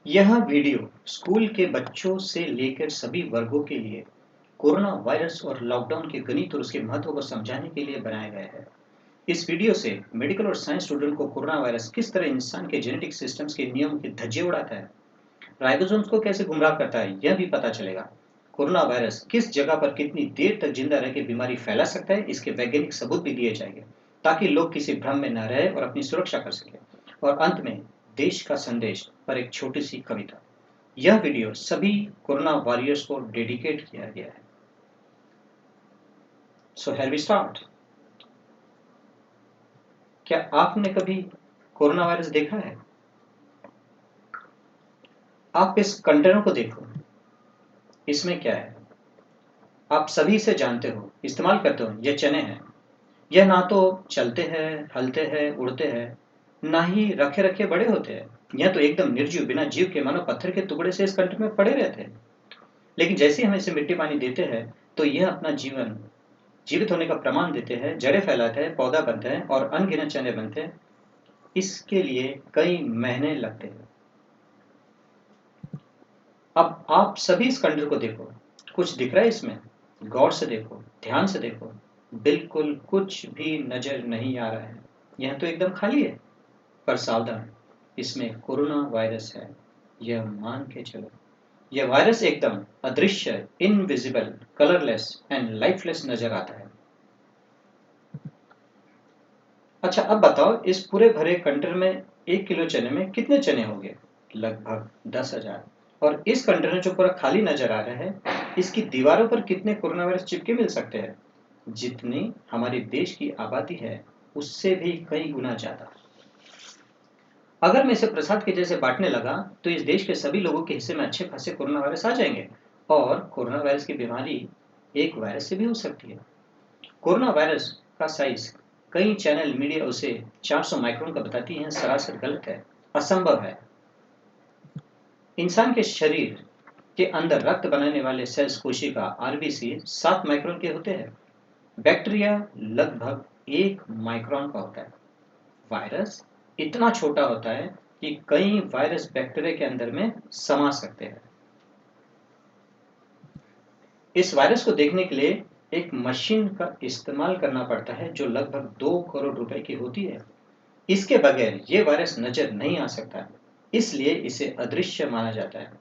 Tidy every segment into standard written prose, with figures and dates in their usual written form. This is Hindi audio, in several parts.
यह वीडियो स्कूल के बच्चों से लेकर सभी वर्गों के लिए कोरोना वायरस और लॉकडाउन के गणित और उसके महत्व को समझाने के लिए बनाया गया है। इस वीडियो से मेडिकल और साइंस स्टूडेंट को कोरोना वायरस किस तरह इंसान के जेनेटिक सिस्टम्स के नियम की धज्जे उड़ाता है, राइबोसोम्स को कैसे गुमराह करता है, यह भी पता चलेगा। कोरोना वायरस किस जगह पर कितनी देर तक जिंदा रह के बीमारी फैला सकता है, इसके वैज्ञानिक सबूत भी दिए जाएंगे ताकि लोग किसी भ्रम में न रहे और अपनी सुरक्षा कर सके। और अंत में देश का संदेश पर एक छोटी सी कविता। यह वीडियो सभी कोरोना वॉरियर्स को डेडिकेट किया गया है। So here we start. क्या आपने कभी कोरोना वायरस देखा है? आप इस कंटेनर को देखो, इसमें क्या है? आप सभी इसे जानते हो, इस्तेमाल करते हो। ये चने हैं। यह ना तो चलते हैं, हलते हैं, उड़ते हैं, ना ही रखे रखे बड़े होते हैं। यह तो एकदम निर्जीव, बिना जीव के, मानो पत्थर के टुकड़े से इस कंटेनर में पड़े रहते हैं। लेकिन जैसे ही हम इसे मिट्टी पानी देते हैं तो यह अपना जीवन जीवित होने का प्रमाण देते हैं, जड़ें फैलाते हैं, पौधा बनते हैं और अनगिनत चने बनते हैं। इसके लिए कई महीने लगते हैं। अब आप सभी इस खंडर को देखो, कुछ दिख रहा है इसमें? गौर से देखो, ध्यान से देखो। बिल्कुल कुछ भी नजर नहीं आ रहा है। यह तो एकदम खाली है। पर सावधान, इसमें कोरोना वायरस है, यह मान के चलो। यह वायरस एकदम अदृश्य, इनविजिबल, कलरलेस एंड लाइफलेस नजर आता है। अच्छा, अब बताओ, इस पूरे भरे कंटेनर में 1 किलो चने में कितने चने होंगे? लगभग 10,000। और इस कंटेनर जो पूरा खाली नजर आ रहा है, इसकी दीवारों पर कितने कोरोना वायरस चिपके मिल सकते हैं? जितनी हमारे देश की आबादी है, उससे भी कई गुना ज्यादा। अगर मैं इसे प्रसाद के जैसे बांटने लगा तो इस देश के सभी लोगों के हिस्से में अच्छे खासे कोरोना वायरस आ जाएंगे। और कोरोना वायरस की बीमारी एक वायरस से भी हो सकती है। कोरोना वायरस का साइज कई चैनल मीडिया उसे 400 माइक्रोन का बताती हैं, सरासर गलत है, असंभव है। इंसान के शरीर के अंदर रक्त बनाने वाले सेल्स, कोशिका, आरबीसी 7 माइक्रोन के होते हैं। बैक्टीरिया लगभग 1 माइक्रोन का होता है। वायरस इतना छोटा होता है कि कई वायरस बैक्टीरिया के अंदर में समा सकते हैं। इस वायरस को देखने के लिए एक मशीन का इस्तेमाल करना पड़ता है जो लगभग 2 करोड़ रुपए की होती है। इसके बगैर ये वायरस नजर नहीं आ सकता, इसलिए इसे अदृश्य माना जाता है।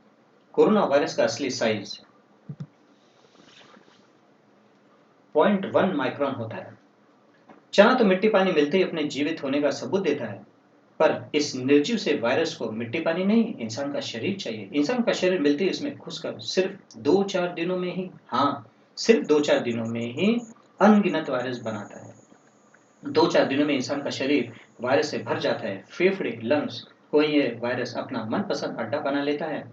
कोरोना वायरस का असली साइज 0.1 माइक्रोन होता है। चना तो मिट्टी पानी मिलते ही अपने जीवित होने का सबूत देता है, पर इस निर्जीव से वायरस को मिट्टी पानी नहीं, इंसान का शरीर चाहिए। इंसान का शरीर मिलते ही इसमें घुसकर सिर्फ 2-4 दिनों में ही, हाँ, सिर्फ 2-4 दिनों में ही अनगिनत वायरस बनाता है। 2-4 दिनों में इंसान का शरीर वायरस से भर जाता है। फेफड़े, लंग्स को ये वायरस अपना मनपसंद अड्डा बना लेता है।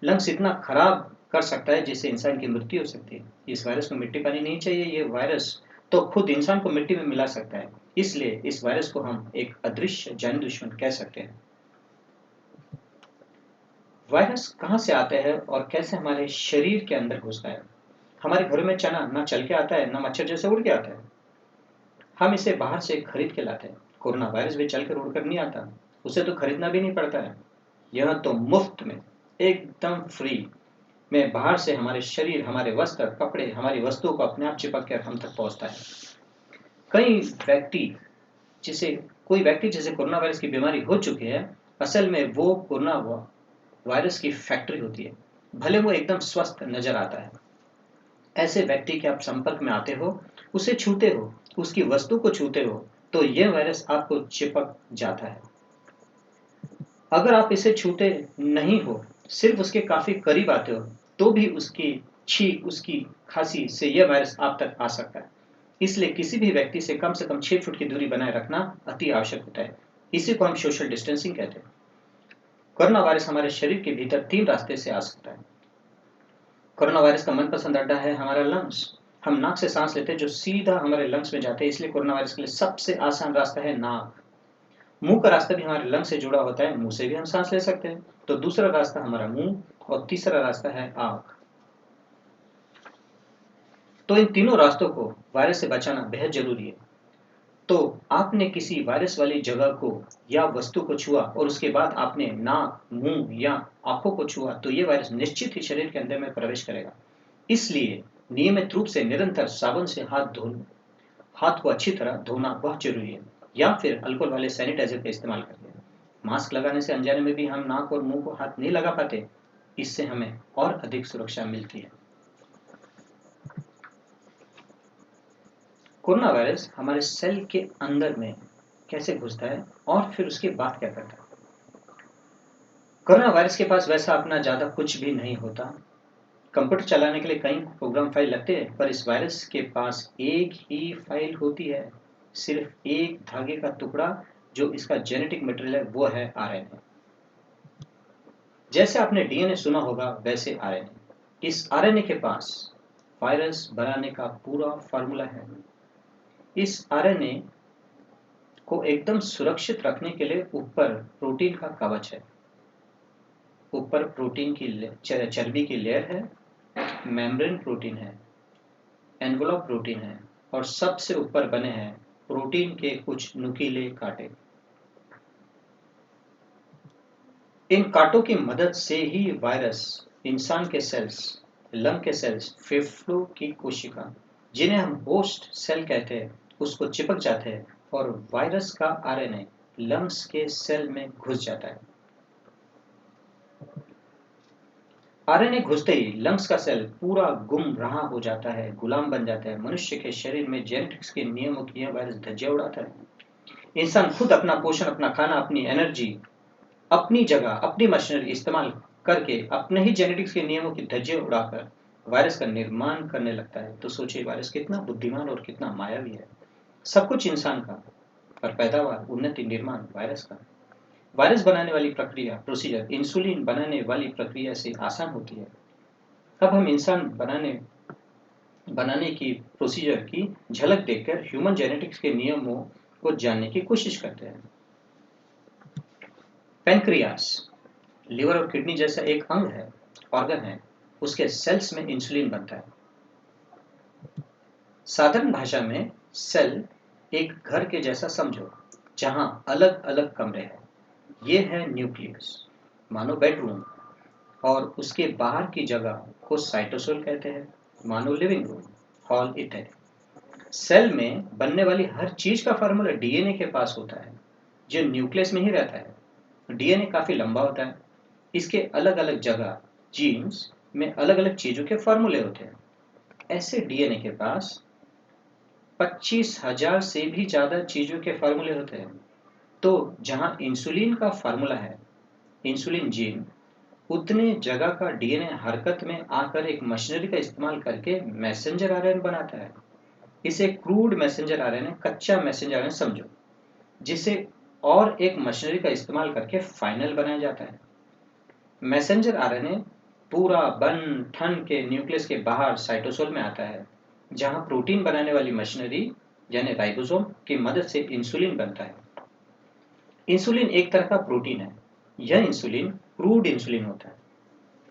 लंग्स इतना खराब कर सकता है जिससे इंसान की मृत्यु हो सकती है। इस वायरस को मिट्टी पानी नहीं चाहिए। ये वायरस तो खुद इंसान को मिट्टी में मिला सकता है। इसलिए इस वायरस को हम एक अदृश्य जानी दुश्मन कह सकते हैं। वायरस कहाँ से आता है और कैसे हमारे शरीर के अंदर घुसता है? हमारे घरों में चना ना चल के आता है, ना मच्छर जैसे उड़ के आता है। हम इसे बाहर से खरीद के लाते हैं। कोरोना वायरस भी चल कर उड़ कर नहीं आता, उसे तो खरीदना भी नहीं पड़ता है। यह तो मुफ्त में, एकदम फ्री में बाहर से हमारे शरीर, हमारे वस्त्र, कपड़े, हमारी वस्तुओं को अपने आप चिपक कर हम तक पहुंचता है। कई व्यक्ति जिसे कोई व्यक्ति जिसे कोरोना वायरस की बीमारी हो चुकी है, असल में वो कोरोना वायरस की फैक्ट्री होती है। भले वो एकदम स्वस्थ नजर आता है। ऐसे व्यक्ति के आप संपर्क में आते हो, उसे छूते हो, उसकी वस्तु को छूते हो, तो यह वायरस आपको चिपक जाता है। अगर आप इसे छूते नहीं हो, सिर्फ उसके काफी करीब आते हो, तो भी उसकी छींक, उसकी खांसी से यह वायरस आप तक आ सकता है। इसलिए किसी भी व्यक्ति से कम 6 फुट की दूरी बनाए रखना अति आवश्यक होता है। इसी को हम सोशल डिस्टेंसिंग कहते हैं। कोरोना वायरस हमारे शरीर के भीतर 3 रास्ते से आ सकता है। कोरोना वायरस का मनपसंद अड्डा है हमारा लंग्स। हम नाक से सांस लेते हैं जो सीधा हमारे लंग्स में जाते हैं, इसलिए कोरोना वायरस के लिए सबसे आसान रास्ता है नाक। मुंह का रास्ता भी हमारे लंग्स से जुड़ा होता है, मुंह से भी हम सांस ले सकते हैं। तो दूसरा रास्ता हमारा मुंह और तीसरा रास्ता है आंख। तो इन तीनों रास्तों को वायरस से बचाना बेहद जरूरी है। तो आपने किसी वायरस वाली जगह को या वस्तु को छुआ और उसके बाद आपने नाक, मुंह या आंखों को छुआ, तो ये वायरस निश्चित ही शरीर के अंदर में प्रवेश करेगा। इसलिए नियमित रूप से निरंतर साबुन से हाथ को अच्छी तरह धोना बहुत जरूरी है, या फिर अल्कोहल वाले सैनिटाइजर का इस्तेमाल करके। मास्क लगाने से अनजाने में भी हम नाक और मुंह को हाथ नहीं लगा पाते, इससे हमें और अधिक सुरक्षा मिलती है। कोरोना वायरस हमारे सेल के अंदर में कैसे घुसता है और फिर उसके बाद क्या करता है? कोरोना वायरस के पास वैसा अपना ज़्यादा कुछ भी नहीं होता। कंप्यूटर चलाने के लिए कई प्रोग्राम फाइल लगते हैं, पर इस वायरस के पास एक ही फाइल होती है, सिर्फ एक धागे का टुकड़ा। जो इसका जेनेटिक मटेरियल है वो है आरएनए। जैसे आपने डीएनए सुना होगा, वैसे आरएनए। इस आरएनए के पास वायरस बनाने का पूरा फार्मूला है। इस आरएनए को एकदम सुरक्षित रखने के लिए ऊपर प्रोटीन का कवच है। ऊपर प्रोटीन की चर्बी की लेयर है, मेम्ब्रेन प्रोटीन है, एनवलप प्रोटीन है, और सबसे ऊपर बने हैं प्रोटीन के कुछ नुकीले कांटे। इन कांटों की मदद से ही वायरस इंसान के सेल्स, लंग के सेल्स, फेफड़ों की कोशिका, जिन्हें हम होस्ट सेल कहते हैं, उसको चिपक जाते हैं और वायरस का आरएनए लंग्स के सेल में घुस जाता है। आरएनए घुसते ही लंग्स का सेल पूरा गुमराह हो जाता है, गुलाम बन जाता है। मनुष्य के शरीर में जेनेटिक्स के नियमों की यह वायरस धज्जियां उड़ाता है। इंसान खुद अपना पोषण, अपना खाना, अपनी एनर्जी, अपनी जगह, अपनी मशीनरी इस्तेमाल करके अपने ही जेनेटिक्स के नियमों की धज्जियां उड़ाकर वायरस का निर्माण करने लगता है। तो सोचिए वायरस कितना बुद्धिमान और कितना मायावी है। सब कुछ इंसान का, पर पैदावार, उन्नति, निर्माण वायरस का। वायरस बनाने वाली प्रक्रिया, प्रोसीजर, इंसुलिन बनाने वाली प्रक्रिया से आसान होती है। अब हम इंसान बनाने की प्रोसीजर की झलक देखकर ह्यूमन जेनेटिक्स के नियमों को जानने की कोशिश करते हैं। पैंक्रियास लिवर और किडनी जैसा एक अंग है, ऑर्गन है, उसके सेल्स में इंसुलिन बनता है। साधारण भाषा में सेल एक घर के जैसा समझो, जहां अलग अलग कमरे हैं। ये है न्यूक्लियस, मानो बेडरूम, और उसके बाहर की जगह को साइटोसोल कहते हैं, मानो लिविंग रूम, हॉल इत्यादि। सेल में बनने वाली हर चीज का फार्मूला डीएनए के पास होता है, जो न्यूक्लियस में ही रहता है। डीएनए काफी लंबा होता है। इसके अलग अलग जगह जीन्स में अलग अलग चीजों के फार्मूले होते हैं। ऐसे डीएनए के पास 25,000 से भी ज्यादा चीजों के फार्मूले होते हैं। तो जहां इंसुलिन का फार्मूला है, इंसुलिन जीन, उतने जगह का डीएनए हरकत में आकर एक मशीनरी का इस्तेमाल करके मैसेंजर आरएनए बनाता है। इसे क्रूड मैसेंजर आरएनए, कच्चा मैसेंजर आरएनए समझो, जिसे और एक मशीनरी का इस्तेमाल करके फाइनल बनाया जाता है। मैसेंजर आरएनए पूरा बन ठन के न्यूक्लियस के बाहर साइटोसोल में आता है, जहां प्रोटीन बनाने वाली मशीनरी यानी राइबोसोम की मदद से इंसुलिन बनता है। इंसुलिन एक तरह का प्रोटीन है। यह इंसुलिन क्रूड इंसुलिन होता है।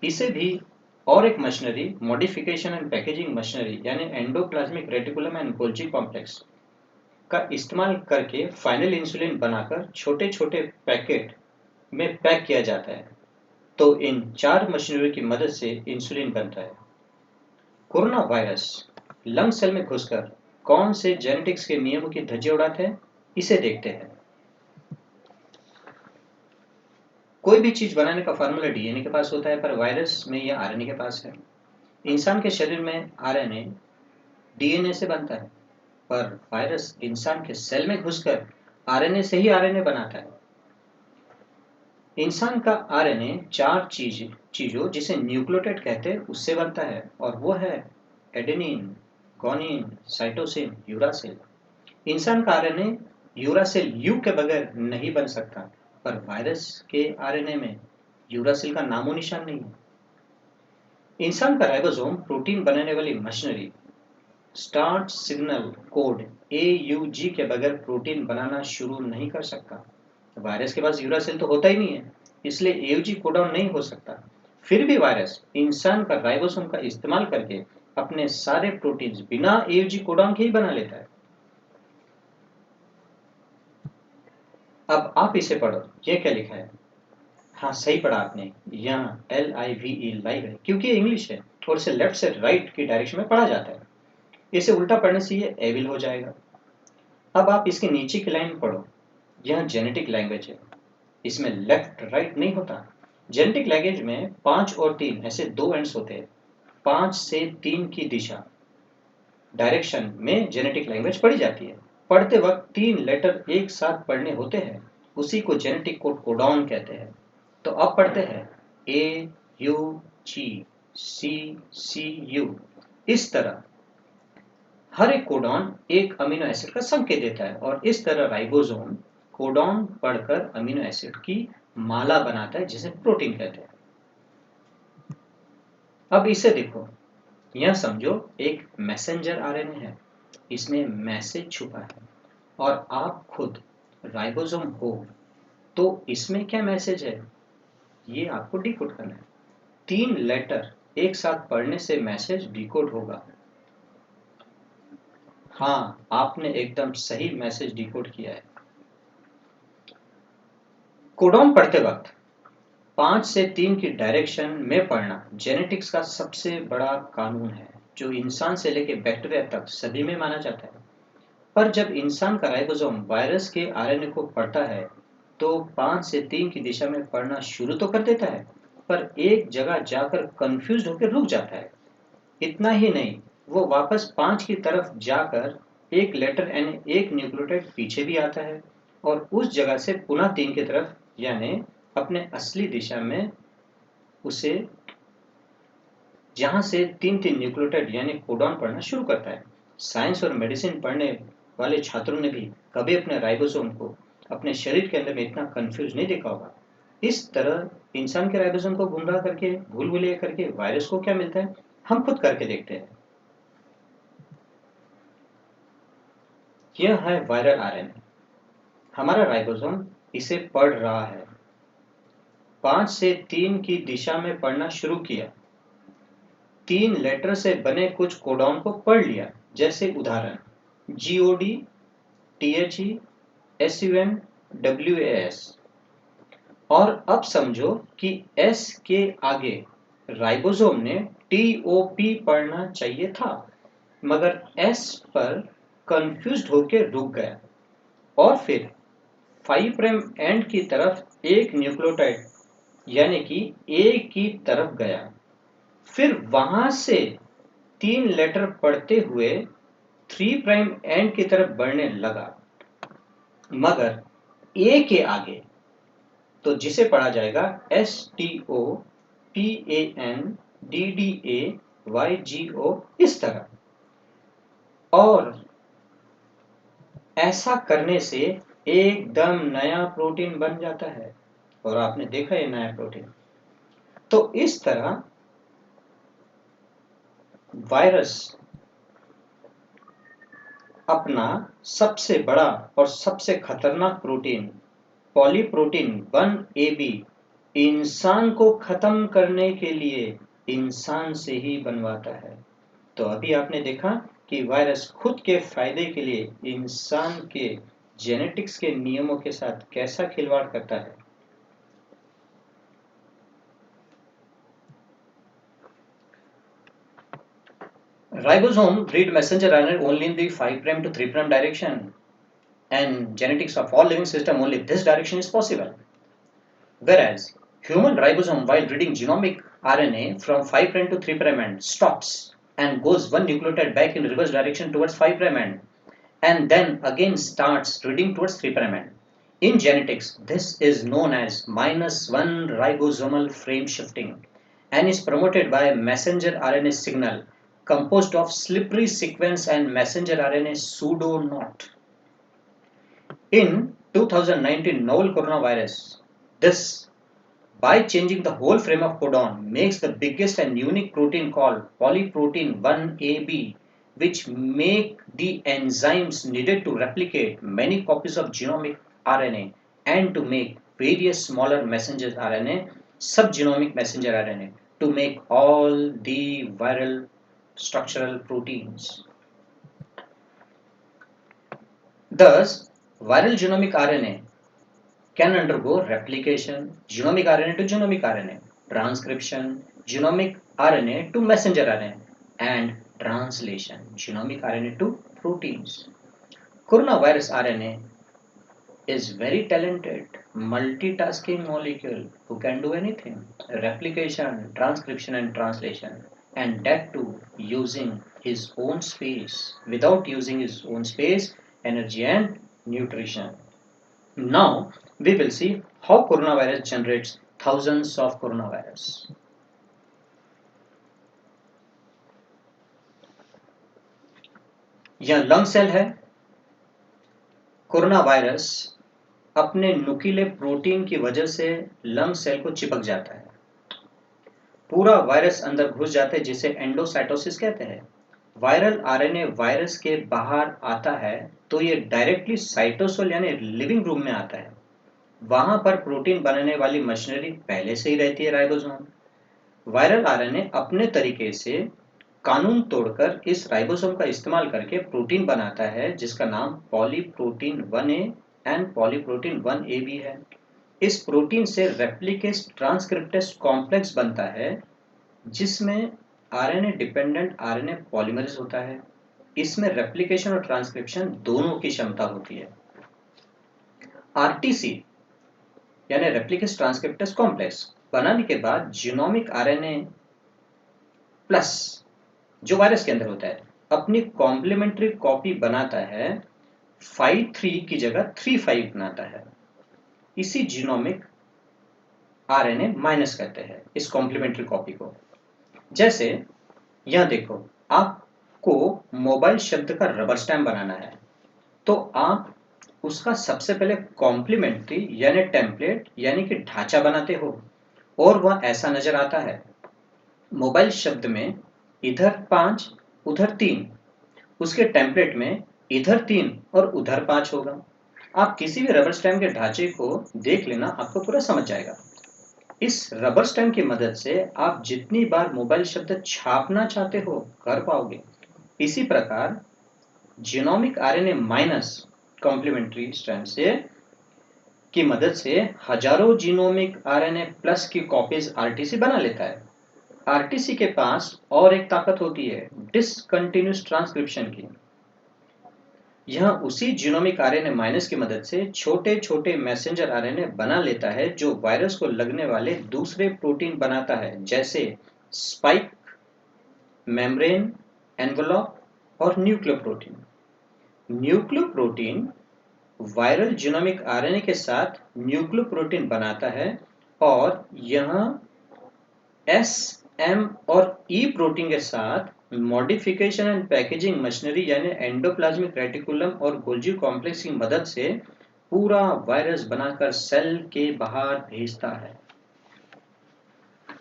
इसे भी और एक machinery, modification and packaging machinery यानी endoplasmic reticulum and Golgi complex का इस्तेमाल करके फाइनल इंसुलिन बनाकर छोटे छोटे पैकेट में पैक किया जाता है। तो इन 4 मशीनरी की मदद से इंसुलिन बनता है। कोरोना वायरस लंग सेल में घुसकर कौन से जेनेटिक्स के नियमों की धज्जियां उड़ाते हैं, इसे देखते हैं। कोई भी चीज बनाने का फार्मूला डीएनए के पास होता है, पर वायरस में यह आरएनए के पास है। इंसान के शरीर में आरएनए डीएनए से बनता है, पर वायरस इंसान के सेल में घुसकर आरएनए से ही आरएनए बनाता है। इंसान का आरएनए 4 चीजों, जिसे न्यूक्लियोटाइड कहते हैं, उससे बनता है, और वो है एडेनिन, गुआनिन, साइटोसिन, यूरासिल। इंसान का आरएनए यूरासिल यू के बगैर नहीं बन सकता, पर वायरस के आरएनए में यूरासिल का नामो निशान नहीं है। इंसान का राइबोसोम प्रोटीन बनाने वाली machinery start signal code AUG के बगैर प्रोटीन बनाना शुरू नहीं कर सकता। वायरस के पास यूरासिल तो होता ही नहीं है, इसलिए AUG कोडाउन नहीं हो सकता। फिर भी वायरस इंसान का राइबोसोम का इस्तेमाल करके अपने सारे प्रोटीन्स बिना AUG कोडाउन के ही बना लेता है। अब आप इसे पढ़ो, ये क्या लिखा है? हाँ, सही पढ़ा आपने। यहाँ LIVE लाइव है, क्योंकि ये इंग्लिश है और इसे लेफ्ट से राइट की डायरेक्शन में पढ़ा जाता है। इसे उल्टा पढ़ने से ये एविल हो जाएगा। अब आप इसके नीचे की लाइन पढ़ो, यह जेनेटिक लैंग्वेज है, इसमें लेफ्ट राइट नहीं होता। जेनेटिक लैंग्वेज में 5 और 3 ऐसे 2 एंड्स होते हैं। 5 से 3 की दिशा डायरेक्शन में जेनेटिक लैंग्वेज पढ़ी जाती है। पढ़ते वक्त 3 लेटर एक साथ पढ़ने होते हैं, उसी को जेनेटिक कोड कोडॉन कहते हैं। तो अब पढ़ते हैं AUGCCU। इस तरह हर एक कोडॉन एक अमीनो एसिड का संकेत देता है और इस तरह राइबोसोम कोडॉन पढ़कर अमीनो एसिड की माला बनाता है, जिसे प्रोटीन कहते हैं। अब इसे देखो, यह समझो एक मैसेंजर आरएनए है, इसमें मैसेज छुपा है और आप खुद राइबोसोम हो, तो इसमें क्या मैसेज है ये आपको डिकोड करना है। 3 लेटर एक साथ पढ़ने से मैसेज डिकोड होगा। हाँ, आपने एकदम सही मैसेज डिकोड किया है। कोडॉन पढ़ते वक्त 5 से 3 की डायरेक्शन में पढ़ना जेनेटिक्स का सबसे बड़ा कानून है, जो इंसान से लेकर बैक्टीरिया तक सभी में माना जाता है। पर जब इंसान का राइबोसोम वायरस के आरएनए को पढ़ता है, तो 5 से 3 की दिशा में पढ़ना शुरू तो कर देता है, पर एक जगह जाकर कंफ्यूज होकर रुक जाता है। इतना ही नहीं, वो वापस 5 की तरफ जाकर एक लेटर यानी एक न्यूक्लियोटाइड पीछे भी आता है और उस जगह से पुनः 3 की तरफ यानी अपने असली दिशा में उसे जहाँ से 3-3 न्यूक्लियोटाइड यानी कोडॉन पढ़ना शुरू करता है। साइंस और मेडिसिन पढ़ने वाले छात्रों ने भी कभी अपने राइबोसोम को अपने शरीर के अंदर में इतना कंफ्यूज नहीं देखा होगा। इस तरह इंसान के राइबोसोम को गुमराह करके, भूल भुलैया करके वायरस को क्या मिलता है, हम खुद करके देखते हैं। यह है वायरल आरएनए। हमारा राइबोसोम इसे पढ़ रहा है। 5 से 3 की दिशा में पढ़ना शुरू किया। 3 लेटर से बने कुछ कोडॉन को पढ़ लिया, जैसे उदाहरण GOD, THE, SUN, WAS। और अब समझो कि S के आगे राइबोसोम ने TOP पढ़ना चाहिए था, मगर S पर कंफ्यूज्ड होकर रुक गया और फिर 5 प्राइम एंड की तरफ एक न्यूक्लियोटाइड यानी कि A की तरफ गया। फिर वहां से 3 लेटर पढ़ते हुए 3 प्राइम एंड की तरफ बढ़ने लगा, मगर A के आगे तो जिसे पढ़ा जाएगा STOPANDDAYGO, इस तरह। और ऐसा करने से एकदम नया प्रोटीन बन जाता है और आपने देखा ये नया प्रोटीन। तो इस तरह वायरस अपना सबसे बड़ा और सबसे खतरनाक प्रोटीन पॉलीप्रोटीन 1AB इंसान को खत्म करने के लिए इंसान से ही बनवाता है। तो अभी आपने देखा कि वायरस खुद के फायदे के लिए इंसान के जेनेटिक्स के नियमों के साथ कैसा खिलवाड़ करता है। Ribosome read messenger RNA only in the 5' to 3' direction, and genetics of all living system only this direction is possible. Whereas human ribosome, while reading genomic RNA from 5' to 3' end, stops and goes one nucleotide back in reverse direction towards 5' end, and then again starts reading towards 3' end. In genetics, this is known as -1 ribosomal frame shifting and is promoted by messenger RNA signal composed of slippery sequence and messenger RNA pseudo knot. In 2019 novel coronavirus, this by changing the whole frame of codon makes the biggest and unique protein called polyprotein 1AB, which make the enzymes needed to replicate many copies of genomic RNA and to make various smaller messenger RNA, subgenomic messenger RNA, to make all the viral structural proteins. Thus, viral genomic RNA can undergo replication, genomic RNA to genomic RNA, transcription, genomic RNA to messenger RNA, and translation, genomic RNA to proteins. Coronavirus RNA is very talented, multitasking molecule who can do anything. Replication, transcription and translation. And that too using his own space, without using his own space, energy and nutrition. Now we will see how coronavirus generates thousands of coronavirus. यह लंग सेल है. कोरोना वायरस अपने नुकीले प्रोटीन की वजह से लंग सेल को चिपक जाता है. पूरा वायरस अंदर घुस जाता है जिसे एंडोसाइटोसिस कहते हैं. वायरल आरएनए वायरस के बाहर आता है तो ये डायरेक्टली साइटोसोल यानी लिविंग रूम में आता है. वहां पर प्रोटीन बनाने वाली मशीनरी पहले से ही रहती है, राइबोसोम. वायरल आरएनए अपने तरीके से कानून तोड़कर इस राइबोसोम का इस्तेमाल करके प्रोटीन बनाता है जिसका नाम पॉलीप्रोटीन 1A एंड पॉलीप्रोटीन 1A भी है. इस प्रोटीन से रेप्लिकेस ट्रांसक्रिप्टेस कॉम्प्लेक्स बनता है जिसमें आरएनए डिपेंडेंट आरएनए पॉलीमरेज होता है. इसमें रेप्लिकेशन और ट्रांसक्रिप्शन दोनों की क्षमता होती है. आरटीसी यानी रेप्लिकेस ट्रांसक्रिप्टेस कॉम्प्लेक्स बनाने के बाद जीनोमिक आरएनए प्लस जो वायरस के अंदर होता है अपनी कॉम्प्लीमेंट्री कॉपी बनाता है. 5-3 की जगह 3-5 बनाता है. इसी जीनोमिक आरएनए माइनस करते हैं इस कॉम्प्लीमेंट्री कॉपी को. जैसे यहां देखो, आपको मोबाइल शब्द का रबर स्टैम्प बनाना है तो आप उसका सबसे पहले कॉम्प्लीमेंट्री यानी टेम्पलेट यानी कि ढांचा बनाते हो और वह ऐसा नजर आता है. मोबाइल शब्द में इधर 5 उधर 3, उसके टेम्पलेट में इधर 3 और उधर 5 होगा. आप किसी भी रबर स्टैम्प के ढांचे को देख लेना, आपको पूरा समझ जाएगा. इस रबर स्टैम्प की मदद से आप जितनी बार मोबाइल शब्द छापना चाहते हो कर पाओगे. इसी प्रकार genomic RNA minus complementary strand से की मदद से हजारों जीनोमिक आरएनए प्लस की कॉपीज आरटीसी बना लेता है. आरटीसी के पास और एक ताकत होती है डिसकंटिन्यूअस ट्रांसक्रिप्शन की. यह उसी जीनोमिक आरएनए माइनस की मदद से छोटे छोटे मैसेंजर आरएनए बना लेता है जो वायरस को लगने वाले दूसरे प्रोटीन बनाता है, जैसे स्पाइक, मेम्ब्रेन, एनवलप और nucleoprotein. Nucleoprotein viral genomic RNA के साथ न्यूक्लियोप्रोटीन बनाता है और यह एस, एम और ई प्रोटीन के साथ मॉडिफिकेशन एंड पैकेजिंग मशीनरी यानी एंडोप्लाज्मिक रेटिकुलम और गोल्जी कॉम्प्लेक्स की मदद से पूरा वायरस बनाकर सेल के बाहर भेजता है.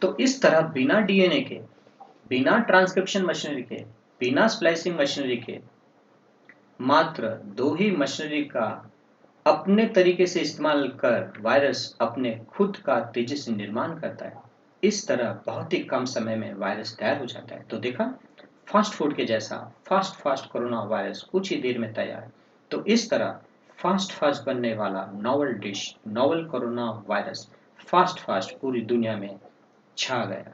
तो इस तरह बिना डीएनए के, बिना ट्रांसक्रिप्शन मशीनरी के, बिना स्प्लाइसिंग मशीनरी के, मात्र 2 ही मशीनरी का अपने तरीके से इस्तेमाल कर वायरस अपने खुद का तेजी से निर्माण करता है. इस तरह बहुत ही कम समय में वायरस तैयार हो जाता है. तो देखा, फास्ट फूड के जैसा फास्ट कोरोना वायरस कुछ ही देर में तैयार. तो इस तरह फास्ट बनने वाला novel dish, novel corona virus fast पूरी दुनिया में छा गया.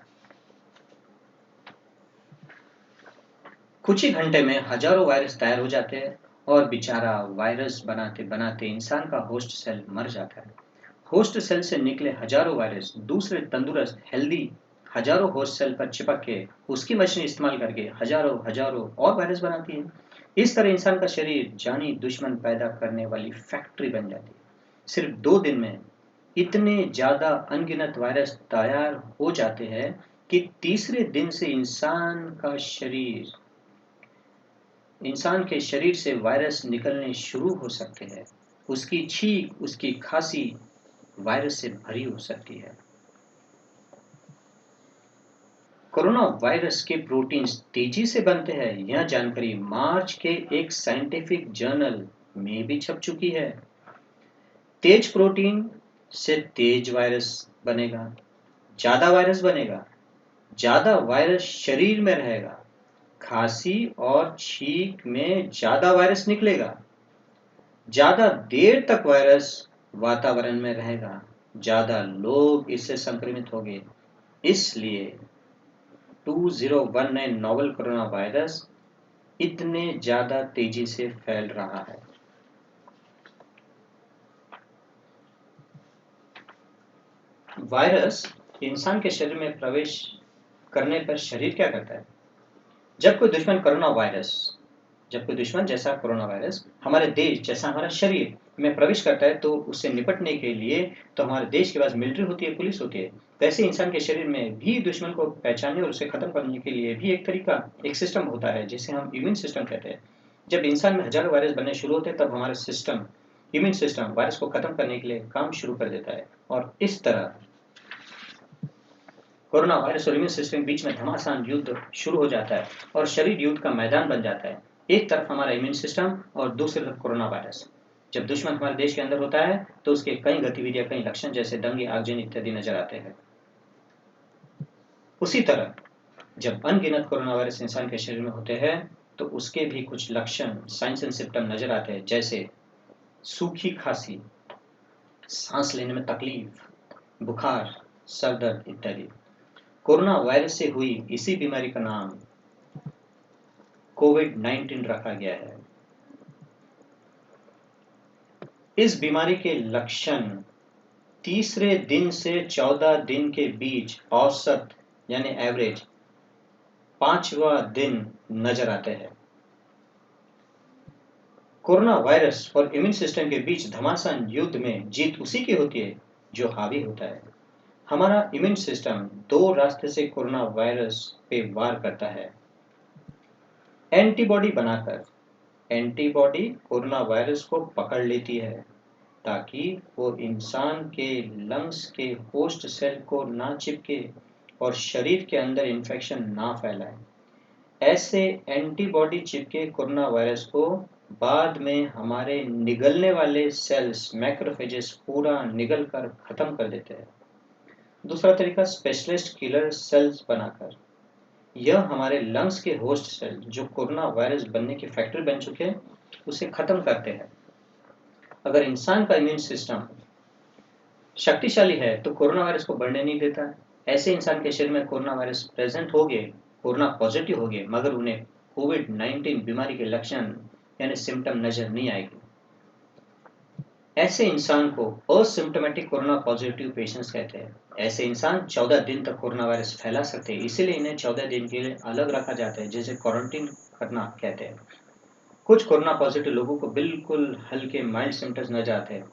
कुछ ही घंटे में हजारों वायरस तैयार हो जाते हैं और बेचारा वायरस बनाते बनाते इंसान का होस्ट सेल मर जाता है. होस्ट सेल से निकले हजारों वायरस दूसरे तंदुरुस्त हेल्दी हजारों होस्ट सेल पर चिपक के उसकी मशीन इस्तेमाल करके हजारों और वायरस बनाती है. इस तरह इंसान का शरीर जानी दुश्मन पैदा करने वाली फैक्ट्री बन जाती है. सिर्फ 2 दिन में इतने ज्यादा अनगिनत वायरस तैयार हो जाते हैं कि तीसरे दिन से इंसान के शरीर से वायरस निकलने शुरू हो सकते हैं. उसकी छींक, उसकी खांसी वायरस से भरी हो सकती है. कोरोना वायरस के प्रोटीन्स तेजी से बनते हैं, यह जानकारी मार्च के एक साइंटिफिक जर्नल में भी छप चुकी है. तेज प्रोटीन से तेज वायरस बनेगा, ज्यादा वायरस बनेगा, ज्यादा वायरस शरीर में रहेगा, खांसी और छींक में ज्यादा वायरस निकलेगा, ज्यादा देर तक वायरस वातावरण में रहेगा, ज़्यादा लोग इससे संक्रमित होंगे। इसलिए 2019 नोवेल कोरोना वायरस इतने ज़्यादा तेजी से फैल रहा है। वायरस इंसान के शरीर में प्रवेश करने पर शरीर क्या करता है? जब कोई दुश्मन जैसा कोरोना वायरस हमारे देश जैसा हमारा शरीर में प्रवेश करता है, तो उससे निपटने के लिए तो हमारे देश के पास मिलिट्री होती है, पुलिस होती है। वैसे इंसान के शरीर में भी दुश्मन को पहचानने और उसे खत्म करने के लिए भी एक सिस्टम होता है, जिसे हम इम्यून सिस्टम कहते हैं। जब इंसान में हजारों वायरस बनने शुरू होते हैं, तब हमारा इम्यून सिस्टम वायरस को खत्म करने के लिए काम शुरू कर देता है, और इस तरह कोरोना वायरस और इम्यून सिस्टम के बीच में घमासान युद्ध शुरू हो जाता है और शरीर युद्ध का मैदान बन जाता है। एक तरफ हमारा इम्यून सिस्टम और दूसरी तरफ कोरोना वायरस। जब दुश्मन हमारे देश के अंदर होता है, तो उसके कई गतिविधियां, कई लक्षण जैसे दंगे, आगजनी इत्यादि नजर आते हैं। उसी तरह जब अनगिनत कोरोना वायरस इंसान के शरीर में होते हैं, तो उसके भी कुछ लक्षण, साइंस एंड सिम्टम नजर आते हैं, जैसे सूखी खांसी, सांस लेने में तकलीफ, बुखार, सर दर्द इत्यादि। कोरोना वायरस से हुई इसी बीमारी का नाम कोविड-19 रखा गया है। इस बीमारी के लक्षण तीसरे दिन से 14 दिन के बीच औसत यानी एवरेज 5वां दिन नजर आते हैं। कोरोना वायरस और इम्यून सिस्टम के बीच घमासान युद्ध में जीत उसी की होती है जो हावी होता है। हमारा इम्यून सिस्टम दो रास्ते से कोरोना वायरस पे वार करता है। एंटीबॉडी बनाकर एंटीबॉडी कोरोना वायरस को पकड़ लेती है, ताकि वो इंसान के लंग्स के होस्ट सेल को ना चिपके और शरीर के अंदर इन्फेक्शन ना फैलाए। ऐसे एंटीबॉडी चिपके कोरोना वायरस को बाद में हमारे निगलने वाले सेल्स मैक्रोफेजेस पूरा निगल कर खत्म कर देते हैं। दूसरा तरीका स्पेशलिस्ट किलर सेल्स बनाकर। यह हमारे लंग्स के होस्ट सेल जो कोरोना वायरस बनने की फैक्ट्री बन चुके हैं, उसे खत्म करते हैं। अगर इंसान का इम्यून सिस्टम शक्तिशाली है, तो कोरोना वायरस को बढ़ने नहीं देता है। ऐसे इंसान के शरीर में कोरोना वायरस प्रेजेंट हो गए, कोरोना पॉजिटिव हो गए, मगर उन्हें कोविड-19 बीमारी के लक्षण यानी सिम्टम नजर नहीं आएंगे। ऐसे इंसान को असिम्टोमेटिक कोरोना पॉजिटिव पेशेंट्स कहते हैं। ऐसे इंसान 14 दिन तक कोरोना वायरस फैला सकते हैं, इसीलिए इन्हें 14 दिन के लिए अलग रखा जाता है, जिसे क्वारंटीन करना कहते हैं। कुछ कोरोना पॉजिटिव लोगों को बिल्कुल हल्के माइल्ड सिम्टम्स नजर आते हैं।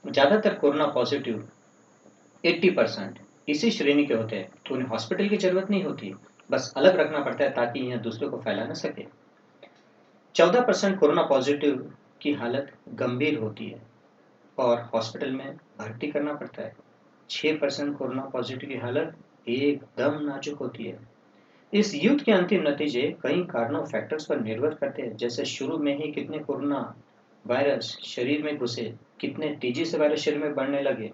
ज़्यादातर कोरोना पॉजिटिव 80% इसी श्रेणी के होते हैं, तो उन्हें हॉस्पिटल की जरूरत नहीं होती, बस अलग रखना पड़ता है ताकि यह दूसरों को फैला न सके। 14% कोरोना पॉजिटिव की हालत गंभीर होती है और हॉस्पिटल में भर्ती करना पड़ता है। 6% कोरोना पॉजिटिव की हालत एकदम नाजुक होती है। इस युद्ध के अंतिम नतीजे कई कारणों फैक्टर्स पर निर्भर करते हैं, जैसे शुरू में ही कितने कोरोना वायरस शरीर में घुसे, कितने तेजी से वायरस शरीर में बढ़ने लगे,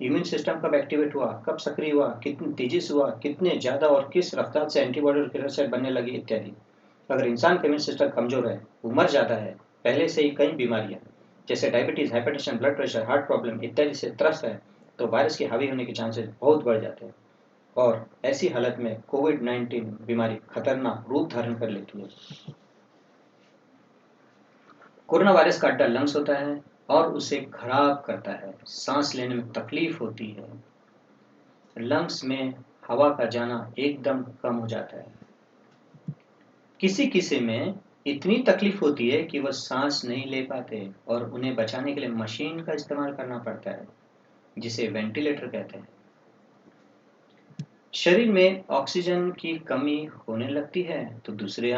इम्यून सिस्टम कब एक्टिवेट हुआ, कब सक्रिय हुआ, कितनी तेजी से हुआ, कितने ज़्यादा और किस रफ्तार से एंटीबॉडी और किलर सेल बनने लगे इत्यादि। अगर इंसान का इम्यून सिस्टम कमजोर है, उम्र ज़्यादा है, पहले से ही कई बीमारियां जैसे diabetes, hypertension, blood pressure, heart problem इत्यादि से त्रस्त है, तो वायरस के हावी होने के चांसेस बहुत बढ़ जाते हैं और ऐसी हालत में कोविड-19 बीमारी खतरनाक रूप धारण कर लेती है। कोरोना वायरस का अड्डा लंग्स होता है और उसे खराब करता है। सांस लेने में तकलीफ होती है, लंग्स में हवा का जाना एकदम कम हो जाता है। किसी किसी में इतनी तकलीफ होती है कि वह सांस नहीं ले पाते और उन्हें बचाने के लिए मशीन का इस्तेमाल करना पड़ता है, जिसे वेंटिलेटर कहते हैं। शरीर में ऑक्सीजन की कमी होने लगती है, तो दूसरे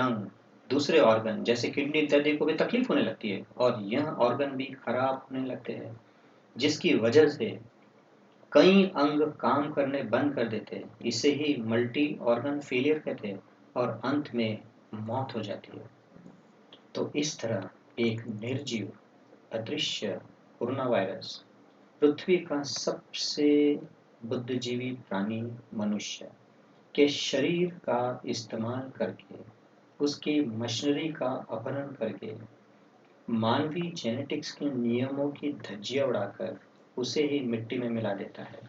ऑर्गन जैसे किडनी इत्यादि को भी तकलीफ होने लगती है और यह ऑर्गन भी खराब होने लगते हैं, जिसकी वजह से कई अंग काम करने बंद कर देते हैं। इसे ही मल्टी ऑर्गन फेलियर कहते हैं और अंत में मौत हो जाती है। तो इस तरह एक निर्जीव, अदृश्य कोरोना वायरस पृथ्वी का सबसे बुद्धिजीवी प्राणी मनुष्य के शरीर का इस्तेमाल करके, उसकी मशीनरी का अपहरण करके मानवीय जेनेटिक्स के नियमों की धज्जियां उड़ाकर उसे ही मिट्टी में मिला देता है।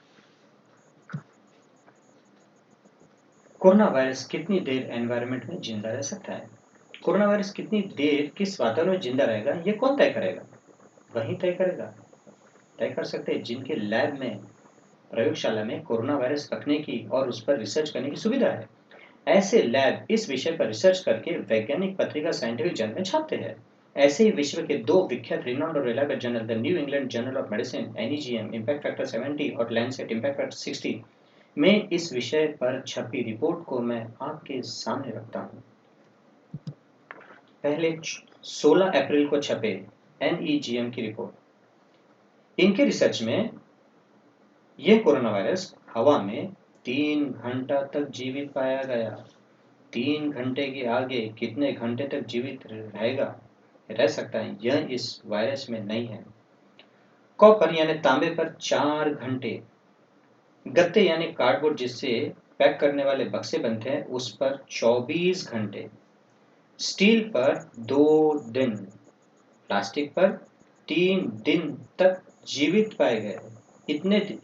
कोरोना वायरस कितनी देर एनवायरनमेंट में जिंदा रह सकता है? कोरोना वायरस कितनी देर किस वातावरण में जिंदा रहेगा, ये कौन तय करेगा? वही तय करेगा। तय कर सकते हैं जिनके लैब में, प्रयोगशाला में कोरोना वायरस रखने की और उस पर रिसर्च करने की सुविधा है। ऐसे लैब इस विषय पर रिसर्च करके वैज्ञानिक पत्रिका साइंटिफिक जर्नल में छापते हैं। ऐसे ही विश्व के 2 विख्यात रिनाउंड और reliable journal the new England journal of medicine NEJM impact factor 70 और लैंसेट इम्पैक्ट फैक्टर 60 में इस विषय पर छपी रिपोर्ट को मैं आपके सामने रखता हूँ। पहले 16 अप्रैल को छपे NEJM की रिपोर्ट। इनके रिसर्च में यह कोरोना वायरस हवा में 3 घंटा तक जीवित पाया गया। 3 घंटे के आगे कितने घंटे तक जीवित रह सकता है, यह इस वायरस में नहीं है। कॉपर यानी तांबे पर 4 घंटे, गत्ते यानी कार्डबोर्ड जिससे पैक करने वाले बक्से बनते हैं उस पर 24 घंटे, स्टील पर 2 दिन, प्लास्टिक पर 3 दिन तक जीवित पाए गए।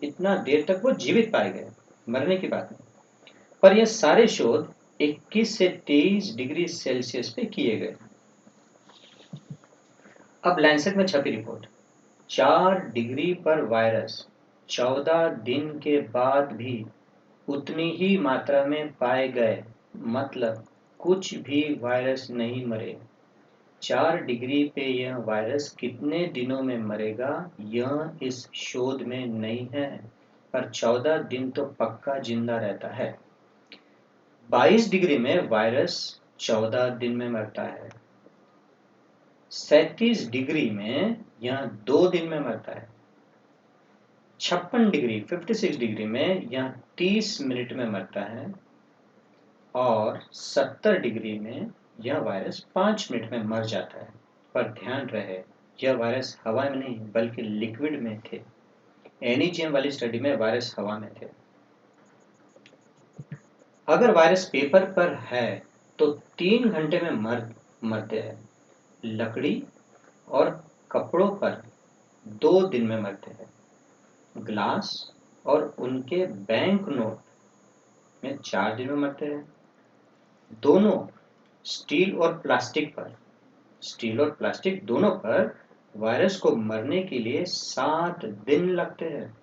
इतना देर तक वो जीवित पाए गए, मरने की बात नहीं। पर यह सारे शोध 21 से 23 डिग्री सेल्सियस पे किए गए। अब लैंसेट में छपी रिपोर्ट, 4 डिग्री पर वायरस 14 दिन के बाद भी उतनी ही मात्रा में पाए गए, मतलब कुछ भी वायरस नहीं मरे। 4 डिग्री पे यह वायरस कितने दिनों में मरेगा, यह इस शोध में नहीं है, पर 14 दिन तो पक्का जिंदा रहता है। 22 डिग्री में वायरस 14 दिन में मरता है। 37 डिग्री में यह 2 दिन में मरता है। 56 डिग्री 56 डिग्री में यह 30 मिनट में मरता है और 70 डिग्री में यह वायरस 5 मिनट में मर जाता है। पर ध्यान रहे, यह वायरस हवा में नहीं बल्कि लिक्विड में थे। NEJM वाली स्टडी में वायरस हवा में थे। अगर वायरस पेपर पर है तो 3 घंटे में मरते हैं। लकड़ी और कपड़ों पर 2 दिन में मरते हैं। ग्लास और उनके बैंक नोट में 4 दिन में मरते हैं। दोनों स्टील और प्लास्टिक दोनों पर वायरस को मरने के लिए 7 दिन लगते हैं।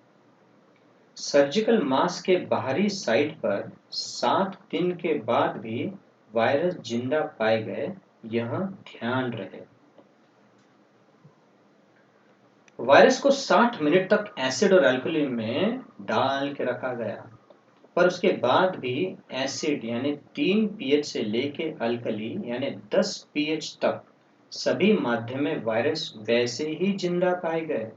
सर्जिकल मास्क के बाहरी साइड पर 7 दिन के बाद भी वायरस जिंदा पाए गए, यह ध्यान रहे। वायरस को 60 मिनट तक एसिड और अल्कली में डाल के रखा गया, पर उसके बाद भी एसिड यानी 3 pH से लेके अल्कली यानी 10 pH तक सभी माध्यम में वायरस वैसे ही जिंदा पाए गए।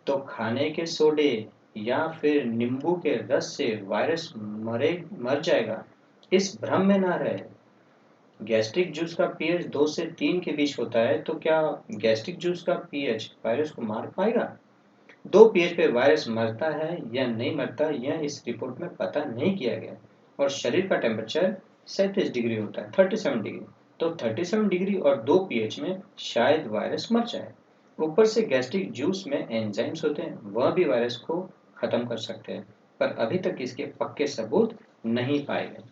तो खाने के सोडे या फिर नींबू के रस से वायरस मर जाएगा, इस भ्रम में ना रहे। गैस्ट्रिक जूस का pH 2 से 3 के बीच होता है, तो क्या गैस्ट्रिक जूस का pH वायरस को मार पाएगा? 2 pH पे वायरस मरता है या नहीं मरता, यह इस रिपोर्ट में पता नहीं किया गया। और शरीर का टेम्परेचर 37 डिग्री होता है, 37 डिग्री। तो 37 डिग्री और 2 pH में शायद वायरस मर जाए। ऊपर से गैस्ट्रिक जूस में एंजाइम्स होते हैं, वह भी वायरस को खत्म कर सकते हैं, पर अभी तक इसके पक्के सबूत नहीं पाए गए।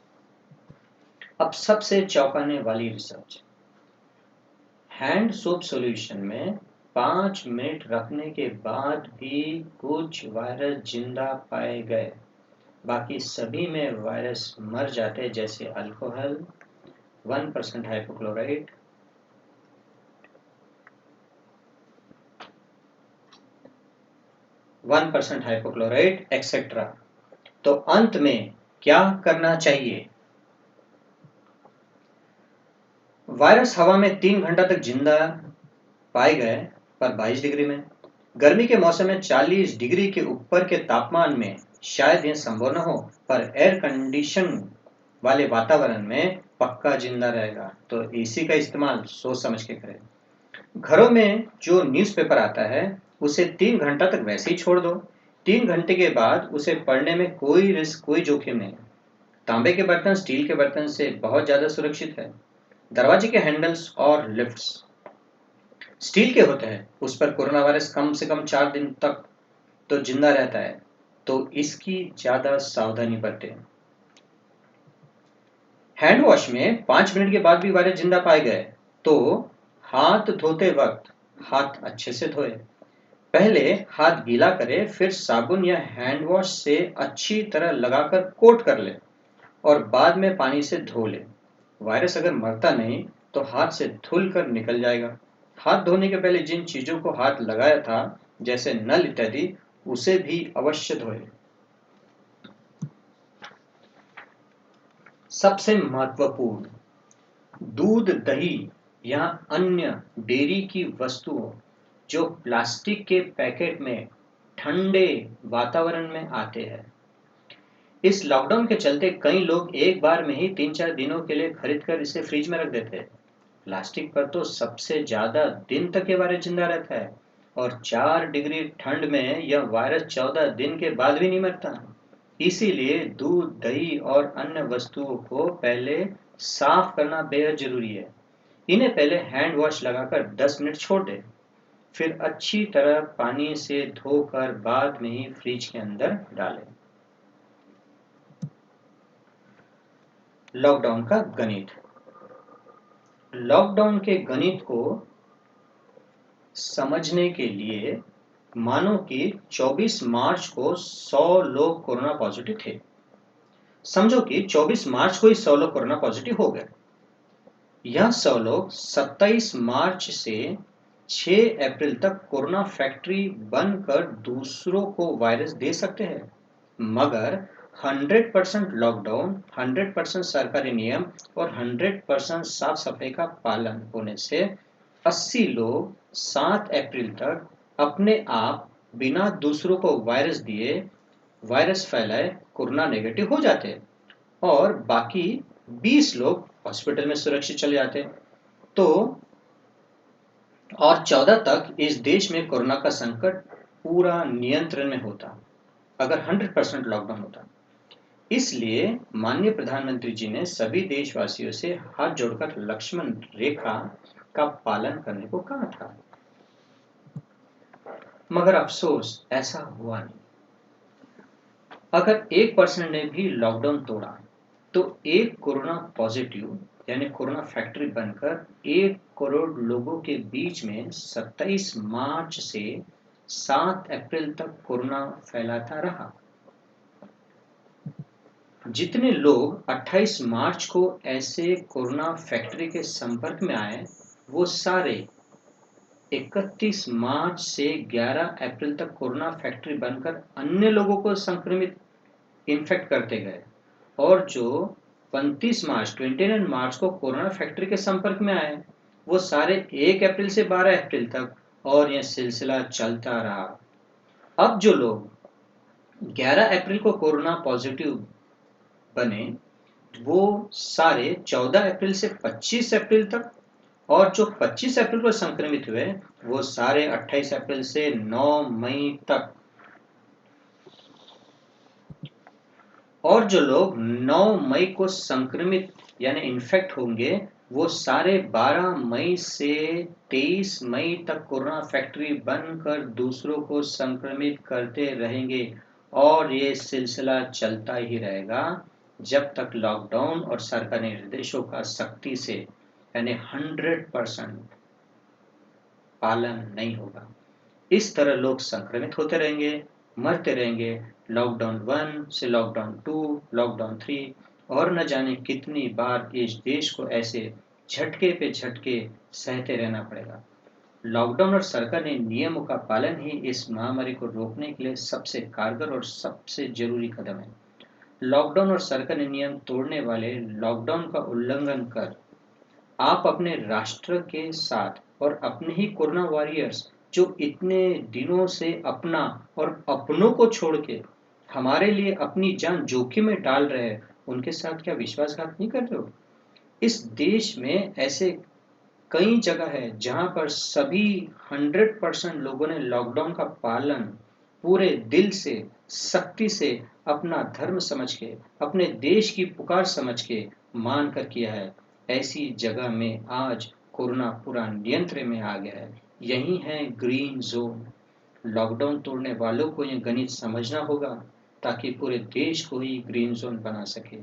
अब सबसे चौंकाने वाली रिसर्च, हैंड सोप सॉल्यूशन में 5 मिनट रखने के बाद भी कुछ वायरस जिंदा पाए गए, बाकी सभी में वायरस मर जाते, जैसे अल्कोहल, 1% हाइपोक्लोराइड, एक्सेट्रा। तो अंत में क्या करना चाहिए? वायरस हवा में 3 घंटा तक जिंदा पाए गए, पर 22 डिग्री में। गर्मी के मौसम में 40 डिग्री के ऊपर के तापमान में शायद यह संभव न हो, पर एयर कंडीशन वाले वातावरण में पक्का जिंदा रहेगा। तो AC का इस्तेमाल सोच समझ के करें। घरों में जो न्यूज़पेपर आता है उसे 3 घंटा तक वैसे ही छोड़ दो। 3 घंटे के बाद उसे पढ़ने में कोई रिस्क, कोई जोखिम नहीं। तांबे के बर्तन स्टील के बर्तन से बहुत ज़्यादा सुरक्षित है। दरवाजे के हैंडल्स और लिफ्ट्स स्टील के होते हैं, उस पर कोरोना वायरस कम से कम 4 दिन तक तो जिंदा रहता है, तो इसकी ज़्यादा सावधानी बरतें। हैंड वॉश में 5 मिनट के बाद भी वायरस जिंदा पाए गए, तो हाथ धोते वक्त हाथ अच्छे से धोए। पहले हाथ गीला करें, फिर साबुन या हैंड वॉश से अच्छी तरह लगाकर कोट कर लें और बाद में पानी से धो लें। वायरस अगर मरता नहीं तो हाथ से धुल कर निकल जाएगा। हाथ धोने के पहले जिन चीजों को हाथ लगाया था, जैसे नल इत्यादि, उसे भी अवश्य धोएं। सबसे महत्वपूर्ण, दूध, दही या अन्य डेयरी की वस्तुओं जो प्लास्टिक के पैकेट में ठंडे वातावरण में आते हैं। इस लॉकडाउन के चलते कई लोग एक बार में ही 3-4 दिनों के लिए खरीद कर इसे फ्रिज में रख देते हैं। प्लास्टिक पर तो सबसे ज्यादा दिन तक ये वायरस जिंदा रहता है और 4 डिग्री ठंड में यह वायरस 14 दिन के बाद भी नहीं मरता। इसीलिए दूध, दही और अन्य वस्तुओं को पहले साफ करना बेहद जरूरी है। इन्हें पहले हैंड वॉश लगाकर 10 मिनट छोड़ दें, फिर अच्छी तरह पानी से धोकर बाद में ही फ्रिज के अंदर डालें। लॉकडाउन का गणित। लॉकडाउन के गणित को समझने के लिए मानो कि 24 मार्च को 100 लोग कोरोना पॉजिटिव थे। समझो कि 24 मार्च को ही 100 लोग कोरोना पॉजिटिव हो गए। यह 100 लोग 27 मार्च से 6 अप्रैल तक कोरोना फैक्ट्री बनकर दूसरों को वायरस दे सकते हैं। मगर 100% लॉकडाउन, 100% सरकारी नियम और 100% साफ सफाई का पालन होने से 80 लोग 7 अप्रैल तक अपने आप बिना दूसरों को वायरस दिए, वायरस फैलाए कोरोना नेगेटिव हो जाते हैं और बाकी 20 लोग हॉस्पिटल में सुरक्षित चले जाते हैं। तो और 14 तक इस देश में कोरोना का संकट पूरा नियंत्रण में होता, अगर 100% लॉकडाउन होता। इसलिए माननीय प्रधानमंत्री जी ने सभी देशवासियों से हाथ जोड़कर लक्ष्मण रेखा का पालन करने को कहा था। मगर अफसोस ऐसा हुआ नहीं। अगर 1% ने भी लॉकडाउन तोड़ा तो एक कोरोना पॉजिटिव यानी कोरोना फैक्ट्री बनकर 1 करोड़ लोगों के बीच में 27 मार्च से 7 अप्रैल तक कोरोना फैलाता रहा। जितने लोग 28 मार्च को ऐसे कोरोना फैक्ट्री के संपर्क में आए, वो सारे 31 मार्च से 11 अप्रैल तक कोरोना फैक्ट्री बनकर अन्य लोगों को संक्रमित इन्फेक्ट करते गए और जो 29 मार्च को कोरोना फैक्ट्री के संपर्क में आए, वो सारे 1 अप्रैल से 12 अप्रैल तक, और यह सिलसिला चलता रहा। अब जो लोग 11 अप्रैल को कोरोना पॉजिटिव बने, वो सारे 14 अप्रैल से 25 अप्रैल तक, और जो 25 अप्रैल को संक्रमित हुए, वो सारे 28 अप्रैल से 9 मई तक, और जो लोग 9 मई को संक्रमित यानी इन्फेक्ट होंगे, वो सारे 12 मई से 23 मई तक कोरोना फैक्ट्री बनकर दूसरों को संक्रमित करते रहेंगे और ये सिलसिला चलता ही रहेगा जब तक लॉकडाउन और सरकारी निर्देशों का सख्ती से यानी 100% पालन नहीं होगा। इस तरह लोग संक्रमित होते रहेंगे, मरते रहेंगे। लॉकडाउन 1 से लॉकडाउन 2, लॉकडाउन 3 और न जाने कितनी बार इस देश को ऐसे झटके पे झटके सहते रहना पड़ेगा। लॉकडाउन और सरकारी नियमों का पालन ही इस महामारी को रोकने के लिए सबसे कारगर और सबसे जरूरी कदम है। लॉकडाउन और सरकारी नियम तोड़ने वाले लॉकडाउन का उल्लंघन कर आप अपने राष्ट्र के साथ और अपने ही कोरोना वॉरियर्स जो इतने दिनों से अपना और अपनों को छोड़ के हमारे लिए अपनी जान जोखिम में डाल रहे हैं, उनके साथ क्या विश्वासघात नहीं कर रहे हो? इस देश में ऐसे कई जगह है जहां पर सभी 100% लोगों ने लॉकडाउन का पालन पूरे दिल से, सख्ती से, अपना धर्म समझ के, अपने देश की पुकार समझ के मान कर किया है। ऐसी जगह में आज कोरोना पूरा नियंत्रण में आ गया है। यही है ग्रीन जोन। लॉकडाउन तोड़ने वालों को ये गणित समझना होगा ताकि पूरे देश को ही ग्रीन जोन बना सके।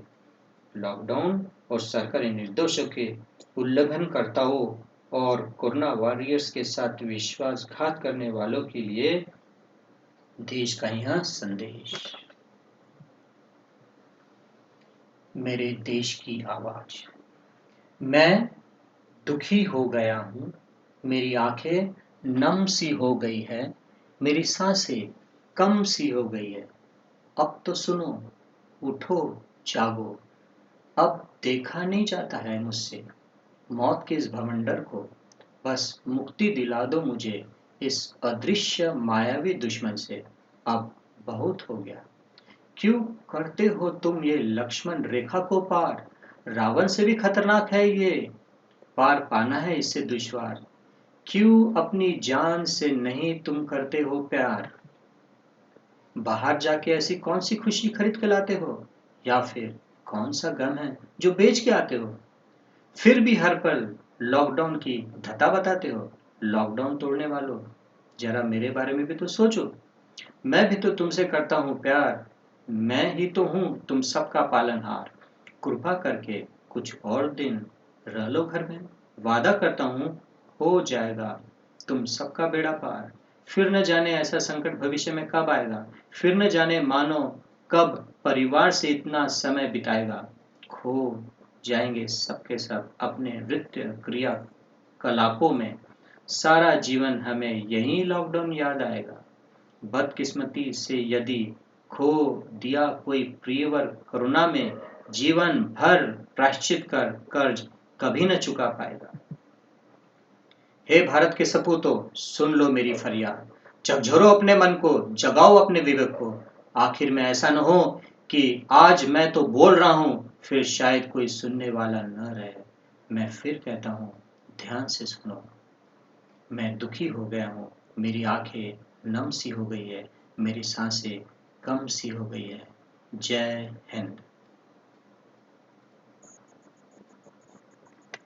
लॉकडाउन और सरकारी निर्देशों के उल्लंघनकर्ताओं और कोरोना वॉरियर्स के साथ विश्वासघात करने वालों के लिए देश का यह संदेश। मेरे देश की आवाज। मैं दुखी हो गया हूँ, मेरी आंखें नम सी हो गई है, मेरी सांसें कम सी हो गई है। अब तो सुनो, उठो, जागो। अब देखा नहीं जाता है मुझसे मौत के इस भवंडर को। बस मुक्ति दिला दो मुझे इस अदृश्य मायावी दुश्मन से। अब बहुत हो गया। क्यों करते हो तुम ये लक्ष्मण रेखा को पार? रावण से भी खतरनाक है ये, पार पाना है इससे दुश्वार। क्यों अपनी जान से नहीं तुम करते हो प्यार? बाहर जाके ऐसी कौन सी खुशी खरीद के लाते हो, या फिर कौन सा गम है जो बेच के आते हो? फिर भी हर पल लॉकडाउन की धता बताते हो। लॉकडाउन तोड़ने वालों, जरा मेरे बारे में भी तो सोचो। मैं भी तो तुमसे करता हूँ प्यार, मैं ही तो हूँ तुम सबका पालनहार। कृपा करके कुछ और दिन रह लो घर में, वादा करता हूँ हो जाएगा तुम सबका बेड़ा पार। फिर न जाने ऐसा संकट भविष्य में कब आएगा, फिर न जाने मानो कब परिवार से इतना समय बिताएगा। खो जाएंगे सबके सब अपने नृत्य क्रिया कलापों में। सारा जीवन हमें यही लॉकडाउन याद आएगा। बदकिस्मती से यदि खो दिया कोई प्रियवर कोरोना में, जीवन भर प्रायश्चित कर कर्ज कभी न चुका पाएगा। हे भारत के सपूतों, सुन लो मेरी फरियाद। झकझोरो अपने मन को, जगाओ अपने विवेक को। आखिर में ऐसा न हो कि आज मैं तो बोल रहा हूँ, फिर शायद कोई सुनने वाला न रहे। मैं फिर कहता हूँ, ध्यान से सुनो। मैं दुखी हो गया हूँ, मेरी आंखें नम सी हो गई है, मेरी सांसें कम सी हो गई है। जय हिंद।